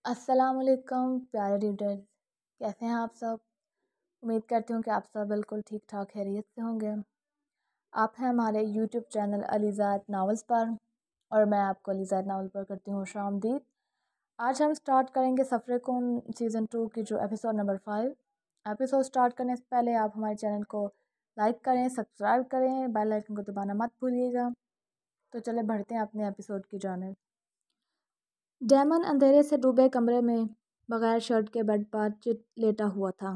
السلام علیکم پیارے ریڈرز، کیسے ہیں آپ سب؟ امید کرتی ہوں کہ آپ سب بالکل ٹھیک ٹھاک خیریت سے ہوں گے۔ آپ ہیں ہمارے یوٹیوب چینل علیزاد ناولز پر، اور میں آپ کو علیزاد ناول پر کرتی ہوں خوش آمدید۔ آج ہم سٹارٹ کریں گے سفر کن سیزن 2 کی جو ایپیسوڈ نمبر 5۔ ایپیسوڈ سٹارٹ کرنے سے پہلے آپ ہمارے چینل کو لائک کریں، سبسکرائب کریں، بیل آئکن کو دبانا مت بھولیے گا۔ تو چلے بڑھتے ہیں اپنے ایپیسوڈ کی جانب۔ ڈیمن اندھیرے سے ڈوبے کمرے میں بغیر شرٹ کے بیڈ پر چت لیٹا ہوا تھا۔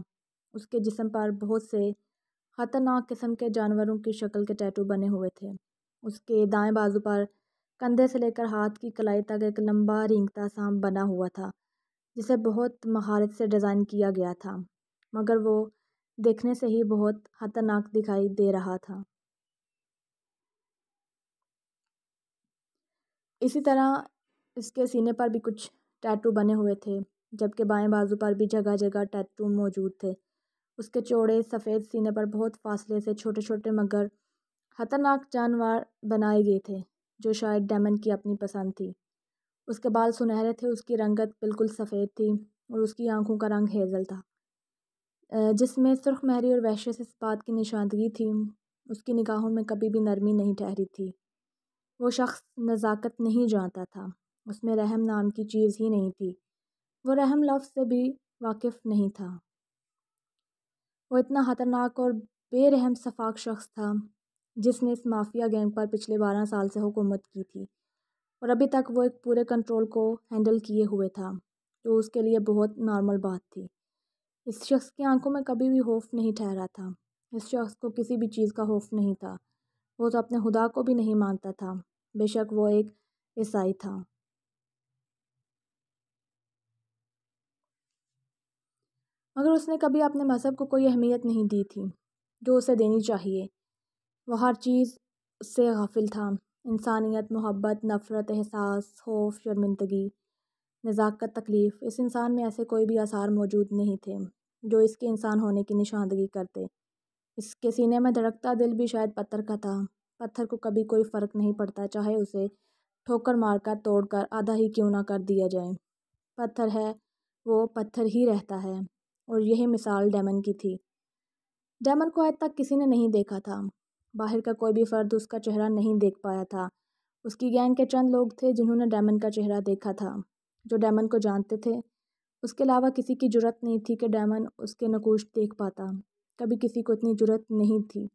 اس کے جسم پر بہت سے خطرناک قسم کے جانوروں کی شکل کے ٹیٹو بنے ہوئے تھے۔ اس کے دائیں بازو پر کندھے سے لے کر ہاتھ کی کلائی تک ایک لمبا رینگتا سانپ بنا ہوا تھا، جسے بہت مہارت سے ڈیزائن کیا گیا تھا، مگر وہ دیکھنے سے ہی بہت خطرناک دکھائی دے رہا تھا۔ اسی طرح اس کے سینے پر بھی کچھ ٹیٹو بنے ہوئے تھے، جبکہ بائیں بازو پر بھی جگہ جگہ ٹیٹو موجود تھے۔ اس کے چوڑے سفید سینے پر بہت فاصلے سے چھوٹے چھوٹے مگر خطرناک جانور بنائے گئے تھے، جو شاید ڈیمن کی اپنی پسند تھی۔ اس کے بال سنہرے تھے، اس کی رنگت بالکل سفید تھی، اور اس کی آنکھوں کا رنگ ہیزل تھا، جس میں سرخ مہری اور وحشت سے اس بات کی نشاندہی تھی۔ اس کی نگاہوں میں کبھی بھی نرمی نہیں ٹھہری تھی۔ وہ شخص نزاکت نہیں جانتا تھا، اس میں رحم نام کی چیز ہی نہیں تھی، وہ رحم لفظ سے بھی واقف نہیں تھا۔ وہ اتنا خطرناک اور بے رحم شفاق شخص تھا جس نے اس مافیا گینگ پر پچھلے 12 سال سے حکومت کی تھی، اور ابھی تک وہ ایک پورے کنٹرول کو ہینڈل کیے ہوئے تھا، جو اس کے لیے بہت نارمل بات تھی۔ اس شخص کی آنکھوں میں کبھی بھی خوف نہیں ٹھہرا تھا، اس شخص کو کسی بھی چیز کا خوف نہیں تھا، وہ تو اپنے خدا کو بھی نہیں مانتا تھا، بے شک وہ ایک عیسائی تھا۔ مگر اس نے کبھی اپنے مذہب کو کوئی اہمیت نہیں دی تھی جو اسے دینی چاہیے۔ وہ ہر چیز اس سے غافل تھا، انسانیت، محبت، نفرت، احساس، خوف، شرمندگی، نزاکت، تکلیف۔ اس انسان میں ایسے کوئی بھی آثار موجود نہیں تھے جو اس کے انسان ہونے کی نشاندہی کرتے۔ اس کے سینے میں دھڑکتا دل بھی شاید پتھر کا تھا۔ پتھر کو کبھی کوئی فرق نہیں پڑتا، چاہے اسے ٹھوکر مار کر توڑ کر آدھا ہی کیوں نہ کر دیا جائے، پتھر ہے وہ پتھر ہی رہتا ہے، اور یہی مثال ڈیمن کی تھی۔ ڈیمن کو آج تک کسی نے نہیں دیکھا تھا، باہر کا کوئی بھی فرد اس کا چہرہ نہیں دیکھ پایا تھا۔ اس کی گینگ کے چند لوگ تھے جنہوں نے ڈیمن کا چہرہ دیکھا تھا، جو ڈیمن کو جانتے تھے۔ اس کے علاوہ کسی کی جرأت نہیں تھی کہ ڈیمن اس کے نقوش دیکھ پاتا، کبھی کسی کو اتنی جرأت نہیں تھی۔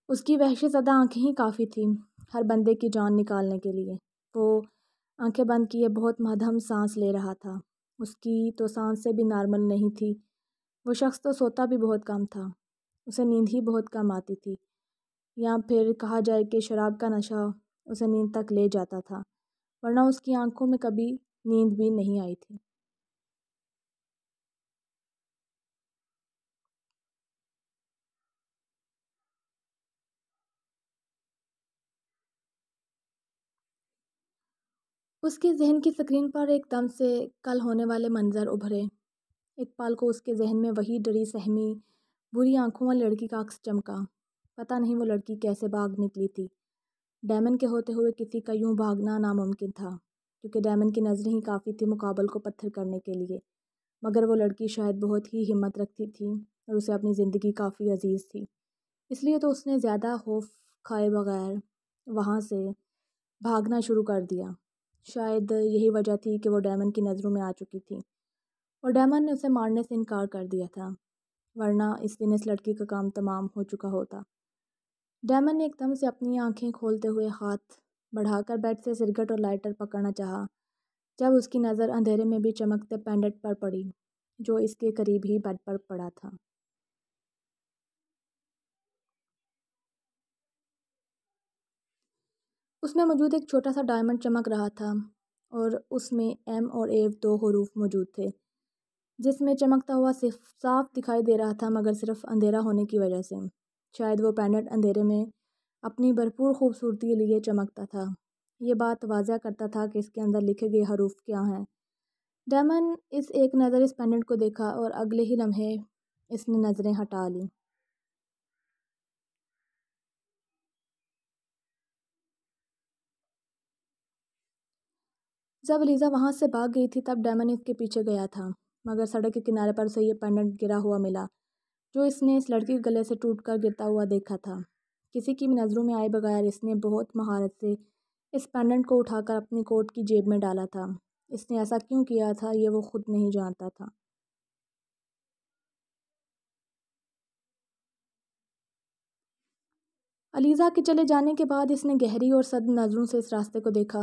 اس کی وحشت زدہ آنکھیں ہی کافی تھیں ہر بندے کی جان نکالنے کے لیے۔ وہ آنکھیں بند کیے بہت مدھم سانس لے رہا تھا، اس کی تو سانس سے بھی نارمل نہیں تھی۔ وہ شخص تو سوتا بھی بہت کم تھا، اسے نیند ہی بہت کم آتی تھی، یا پھر کہا جائے کہ شراب کا نشہ اسے نیند تک لے جاتا تھا، ورنہ اس کی آنکھوں میں کبھی نیند بھی نہیں آئی تھی۔ اس کے ذہن کی سکرین پر ایک دم سے کل ہونے والے منظر ابھرے۔ ایک پال کو اس کے ذہن میں وہی ڈری سہمی بری آنکھوں والی لڑکی کا عکس چمکا۔ پتہ نہیں وہ لڑکی کیسے بھاگ نکلی تھی۔ ڈیمن کے ہوتے ہوئے کسی کا یوں بھاگنا ناممکن تھا، کیونکہ ڈیمن کی نظریں ہی کافی تھی مقابل کو پتھر کرنے کے لیے، مگر وہ لڑکی شاید بہت ہی ہمت رکھتی تھی اور اسے اپنی زندگی کافی عزیز تھی، اس لیے تو اس نے زیادہ خوف کھائے بغیر وہاں سے بھاگنا شروع کر دیا۔ شاید یہی وجہ تھی کہ وہ ڈیمن کی نظروں میں آ چکی تھی، اور ڈیمن نے اسے مارنے سے انکار کر دیا تھا، ورنہ اس دن اس لڑکی کا کام تمام ہو چکا ہوتا۔ ڈیمن نے ایک دم سے اپنی آنکھیں کھولتے ہوئے ہاتھ بڑھا کر بیڈ سے سگریٹ اور لائٹر پکڑنا چاہا، جب اس کی نظر اندھیرے میں بھی چمکتے پینڈنٹ پر پڑی جو اس کے قریب ہی بیڈ پر پڑا تھا۔ اس میں موجود ایک چھوٹا سا ڈائمنڈ چمک رہا تھا، اور اس میں ایم اور اے 2 حروف موجود تھے، جس میں چمکتا ہوا صاف دکھائی دے رہا تھا، مگر صرف اندھیرا ہونے کی وجہ سے۔ شاید وہ پینڈنٹ اندھیرے میں اپنی بھرپور خوبصورتی لیے چمکتا تھا، یہ بات واضح کرتا تھا کہ اس کے اندر لکھے گئے حروف کیا ہیں۔ ڈیمن اس ایک نظر اس پینڈنٹ کو دیکھا اور اگلے ہی لمحے اس نے نظریں ہٹا لیں۔ جب علیزہ وہاں سے بھاگ گئی تھی تب ڈیمن اس کے پیچھے گیا تھا، مگر سڑک کے کنارے پر اسے یہ پینڈنٹ گرا ہوا ملا جو اس نے اس لڑکی کے گلے سے ٹوٹ کر گرتا ہوا دیکھا تھا۔ کسی کی بھی نظروں میں آئے بغیر اس نے بہت مہارت سے اس پینڈنٹ کو اٹھا کر اپنی کوٹ کی جیب میں ڈالا تھا۔ اس نے ایسا کیوں کیا تھا یہ وہ خود نہیں جانتا تھا۔ علیزہ کے چلے جانے کے بعد اس نے گہری اور سرد نظروں سے اس راستے کو دیکھا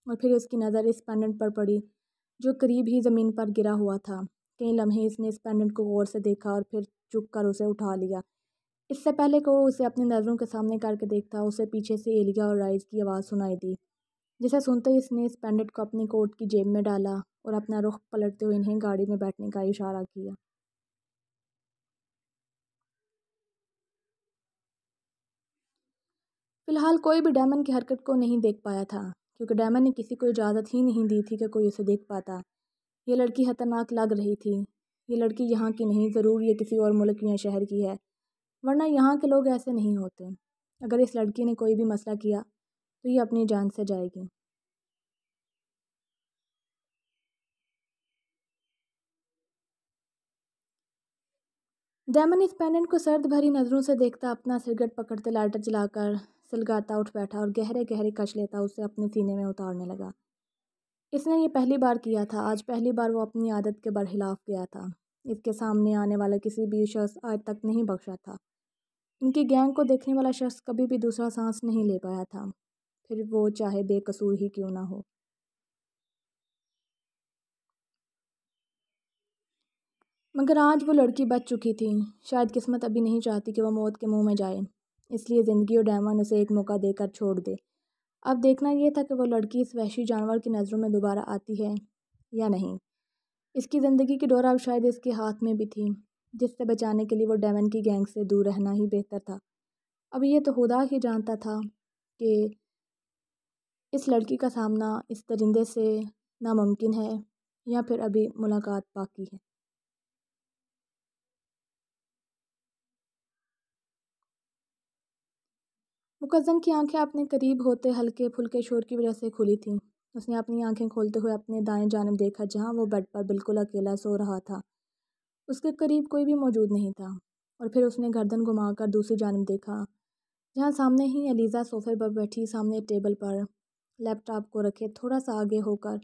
اور پھر اس کی نظر اس پینڈنٹ پر پڑی جو قریب ہی زمین پر گرا ہوا تھا۔ کئی لمحے اس نے اس پینڈنٹ کو غور سے دیکھا اور پھر چک کر اسے اٹھا لیا۔ اس سے پہلے کہ وہ اسے اپنی نظروں کے سامنے کر کے دیکھتا، اسے پیچھے سے ایلیا اور رائز کی آواز سنائی دی، جسے سنتے ہی اس نے اس پینڈنٹ کو اپنی کوٹ کی جیب میں ڈالا اور اپنا رخ پلٹتے ہوئے انہیں گاڑی میں بیٹھنے کا اشارہ کیا۔ فی الحال کوئی بھی ڈیمن کی حرکت کو نہیں دیکھ پایا تھا، کیونکہ ڈیمن نے کسی کو اجازت ہی نہیں دی تھی کہ کوئی اسے دیکھ پاتا۔ یہ لڑکی خطرناک لگ رہی تھی۔ یہ لڑکی یہاں کی نہیں، ضرور یہ کسی اور ملک یا شہر کی ہے، ورنہ یہاں کے لوگ ایسے نہیں ہوتے۔ اگر اس لڑکی نے کوئی بھی مسئلہ کیا تو یہ اپنی جان سے جائے گی۔ ڈیمن اس پینڈنٹ کو سرد بھری نظروں سے دیکھتا اپنا سگریٹ پکڑتے لائٹر جلا کر سلگاتا اٹھ بیٹھا اور گہرے گہرے کش لیتا اسے اپنے سینے میں اتارنے لگا۔ اس نے یہ پہلی بار کیا تھا، آج پہلی بار وہ اپنی عادت کے برخلاف گیا تھا۔ اس کے سامنے آنے والا کسی بھی شخص آج تک نہیں بخشا تھا۔ ان کی گینگ کو دیکھنے والا شخص کبھی بھی دوسرا سانس نہیں لے پایا تھا، پھر وہ چاہے بے قصور ہی کیوں نہ ہو۔ مگر آج وہ لڑکی بچ چکی تھی۔ شاید قسمت ابھی نہیں چاہتی کہ وہ موت کے منہ میں جائے، اس لیے زندگی اور ڈیمن اسے ایک موقع دے کر چھوڑ دے۔ اب دیکھنا یہ تھا کہ وہ لڑکی اس وحشی جانور کی نظروں میں دوبارہ آتی ہے یا نہیں۔ اس کی زندگی کی ڈور اب شاید اس کے ہاتھ میں بھی تھی، جس سے بچانے کے لیے وہ ڈیمن کی گینگ سے دور رہنا ہی بہتر تھا۔ اب یہ تو خدا ہی جانتا تھا کہ اس لڑکی کا سامنا اس درندے سے ناممکن ہے یا پھر ابھی ملاقات باقی ہے۔ مقدم کی آنکھیں اپنے قریب ہوتے ہلکے پھلکے شور کی وجہ سے کھلی تھیں۔ اس نے اپنی آنکھیں کھولتے ہوئے اپنے دائیں جانب دیکھا جہاں وہ بیڈ پر بالکل اکیلا سو رہا تھا۔ اس کے قریب کوئی بھی موجود نہیں تھا، اور پھر اس نے گردن گھما کر دوسری جانب دیکھا جہاں سامنے ہی علیزہ صوفے پر بیٹھی سامنے ٹیبل پر لیپ ٹاپ کو رکھے تھوڑا سا آگے ہو کر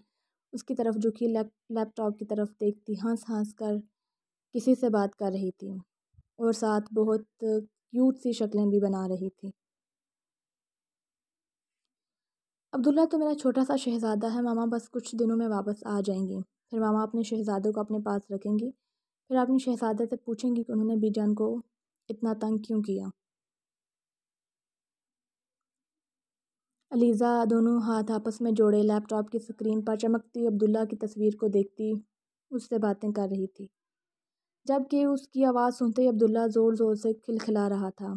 اس کی طرف جھکی لیپ ٹاپ کی طرف دیکھتی ہنس ہنس کر کسی سے بات کر رہی تھی اور ساتھ بہت کیوٹ سی شکلیں بھی بنا رہی تھی۔ عبداللہ تو میرا چھوٹا سا شہزادہ ہے، ماما بس کچھ دنوں میں واپس آ جائیں گی، پھر ماما اپنے شہزادوں کو اپنے پاس رکھیں گی، پھر اپنے شہزادے سے پوچھیں گی کہ انہوں نے بی جان کو اتنا تنگ کیوں کیا۔ علیزہ دونوں ہاتھ آپس میں جوڑے لیپ ٹاپ کی سکرین پر چمکتی عبداللہ کی تصویر کو دیکھتی اس سے باتیں کر رہی تھی، جبکہ اس کی آواز سنتے ہی عبداللہ زور زور سے کھلکھلا رہا تھا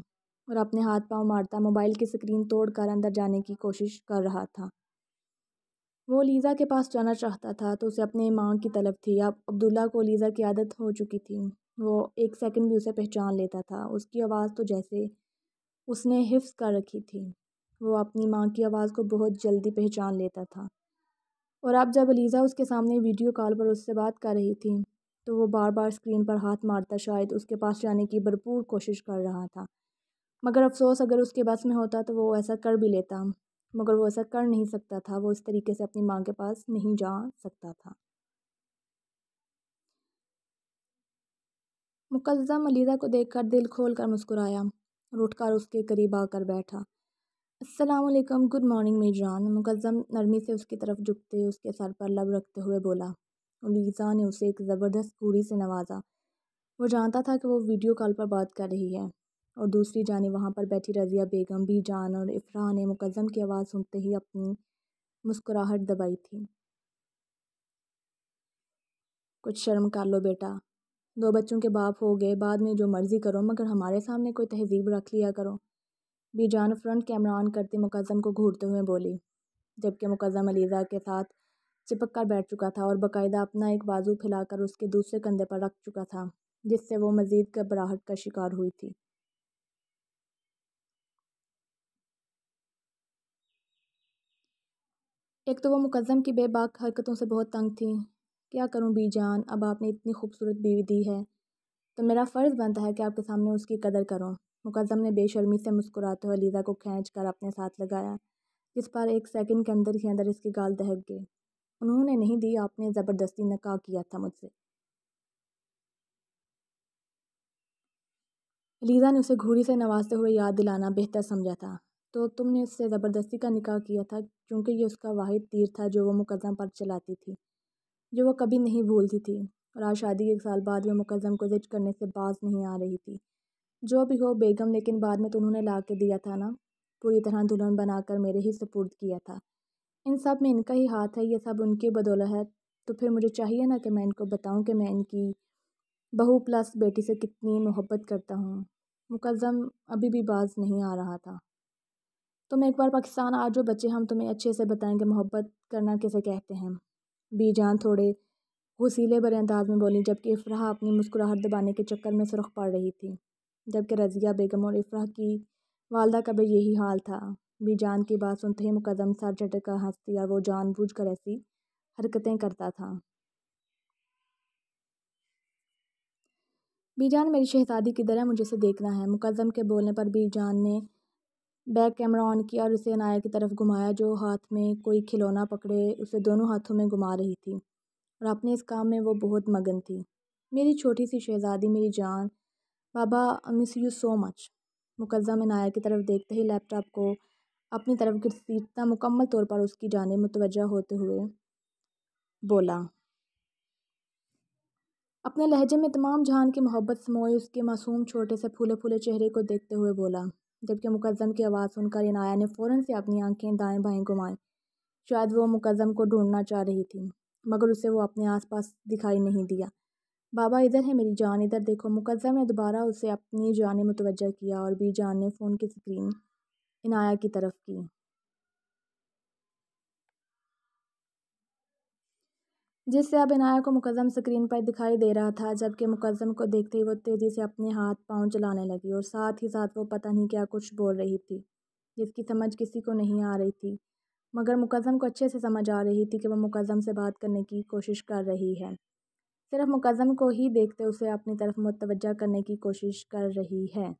اور اپنے ہاتھ پاؤں مارتا موبائل کی سکرین توڑ کر اندر جانے کی کوشش کر رہا تھا۔ وہ علیزہ کے پاس جانا چاہتا تھا تو اسے اپنے ماں کی طلب تھی۔ اب عبداللہ کو علیزہ کی عادت ہو چکی تھی، وہ ایک سیکنڈ بھی اسے پہچان لیتا تھا۔ اس کی آواز تو جیسے اس نے حفظ کر رکھی تھی، وہ اپنی ماں کی آواز کو بہت جلدی پہچان لیتا تھا۔ اور اب جب علیزہ اس کے سامنے ویڈیو کال پر اس سے بات کر رہی تھی تو وہ بار بار اسکرین پر ہاتھ مارتا شاید اس کے پاس جانے کی بھرپور کوشش کر رہا تھا، مگر افسوس اگر اس کے بس میں ہوتا تو وہ ایسا کر بھی لیتا، مگر وہ ایسا کر نہیں سکتا تھا، وہ اس طریقے سے اپنی ماں کے پاس نہیں جا سکتا تھا۔ مقدم علیزہ کو دیکھ کر دل کھول کر مسکرایا اور اٹھ کر اس کے قریب آ کر بیٹھا۔ السلام علیکم، گڈ مارننگ میری جان۔ مقدم نرمی سے اس کی طرف جھکتے اس کے سر پر لب رکھتے ہوئے بولا۔ علیزہ نے اسے ایک زبردست گھوری سے نوازا۔ وہ جانتا تھا کہ وہ ویڈیو کال پر بات کر رہی ہے اور دوسری جانب وہاں پر بیٹھی رضیہ بیگم، بی جان اور افراح نے مقدم کی آواز سنتے ہی اپنی مسکراہٹ دبائی تھی۔ کچھ شرم کر لو بیٹا، 2 بچوں کے باپ ہو گئے، بعد میں جو مرضی کرو، مگر ہمارے سامنے کوئی تہذیب رکھ لیا کرو، بی جان فرنٹ کیمرہ آن کرتے مقدم کو گھورتے ہوئے بولی، جبکہ مقدم علیزہ کے ساتھ چپک کر بیٹھ چکا تھا اور باقاعدہ اپنا ایک بازو پھیلا کر اس کے دوسرے کندھے پر رکھ چکا تھا، جس سے وہ مزید گھبراہٹ کا شکار ہوئی تھی۔ ایک تو وہ مقدم کی بے باک حرکتوں سے بہت تنگ تھی۔ کیا کروں بی جان، اب آپ نے اتنی خوبصورت بیوی دی ہے تو میرا فرض بنتا ہے کہ آپ کے سامنے اس کی قدر کروں۔ مقدم نے بے شرمی سے مسکراتے ہوئے لیزا کو کھینچ کر اپنے ساتھ لگایا، جس پر ایک سیکنڈ کے اندر اس کی گال دہک گئے۔ انہوں نے نہیں دی، آپ نے زبردستی نکاح کیا تھا مجھ سے۔ لیزا نے اسے گھوری سے نوازتے ہوئے یاد دلانا بہتر سمجھا تھا۔ تو تم نے اس سے زبردستی کا نکاح کیا تھا کیونکہ یہ اس کا واحد تیر تھا جو وہ مقدم پر چلاتی تھی، جو وہ کبھی نہیں بھولتی تھی، اور آج شادی کے 1 سال بعد وہ مقدم کو زج کرنے سے باز نہیں آ رہی تھی۔ جو بھی ہو بیگم، لیکن بعد میں تو انہوں نے لا کے دیا تھا نا، پوری طرح دلہن بنا کر میرے ہی سپرد کیا تھا۔ ان سب میں ان کا ہی ہاتھ ہے، یہ سب ان کی بدولت ہے، تو پھر مجھے چاہیے نا کہ میں ان کو بتاؤں کہ میں ان کی بہو پلس بیٹی سے کتنی محبت کرتا ہوں۔ مقدم ابھی بھی باز نہیں آ رہا تھا۔ تم ایک بار پاکستان آ جاؤ بچے، ہم تمہیں اچھے سے بتائیں کہ محبت کرنا کسے کہتے ہیں۔ بی جان تھوڑے غصیلے بھرے انداز میں بولی، جبکہ افراح اپنی مسکراہٹ دبانے کے چکر میں سرخ پڑ رہی تھی، جبکہ رضیہ بیگم اور افراح کی والدہ کا بھی یہی حال تھا۔ بی جان کی بات سنتے ہی مقدم سر جھٹک کر ہنس دیا، وہ جان بوجھ کر ایسی حرکتیں کرتا تھا۔ بی جان میری شہزادی کی طرح مجھے سے دیکھنا ہے۔ مقدم کے بولنے پر بی جان نے بیک کیمرہ آن کیا اور اسے عنایہ کی طرف گھمایا، جو ہاتھ میں کوئی کھلونا پکڑے اسے دونوں ہاتھوں میں گھما رہی تھی، اور اپنے اس کام میں وہ بہت مگن تھی۔ میری چھوٹی سی شہزادی، میری جان، بابا مس یو سو مچ۔ مقدم عنایہ کی طرف دیکھتے ہی لیپ ٹاپ کو اپنی طرف گھسیٹتا مکمل طور پر اس کی جانب متوجہ ہوتے ہوئے بولا۔ اپنے لہجے میں تمام جہان کی محبت سموئے اس کے معصوم چھوٹے سے پھولے پھولے چہرے کو دیکھتے ہوئے بولا، جبکہ مقدم کی آواز سن کر عنایہ نے فوراً سے اپنی آنکھیں دائیں بائیں گھمائیں۔ شاید وہ مقدم کو ڈھونڈنا چاہ رہی تھی، مگر اسے وہ اپنے آس پاس دکھائی نہیں دیا۔ بابا ادھر ہے میری جان، ادھر دیکھو۔ مقدم نے دوبارہ اسے اپنی جانب متوجہ کیا اور بی جان نے فون کی سکرین عنایہ کی طرف کی، جس سے اب عنایہ کو مقدم سکرین پر دکھائی دے رہا تھا، جبکہ مقدم کو دیکھتے ہی وہ تیزی سے اپنے ہاتھ پاؤں چلانے لگی، اور ساتھ ہی ساتھ وہ پتہ نہیں کیا کچھ بول رہی تھی جس کی سمجھ کسی کو نہیں آ رہی تھی، مگر مقدم کو اچھے سے سمجھ آ رہی تھی کہ وہ مقدم سے بات کرنے کی کوشش کر رہی ہے، صرف مقدم کو ہی دیکھتے اسے اپنی طرف متوجہ کرنے کی کوشش کر رہی ہے۔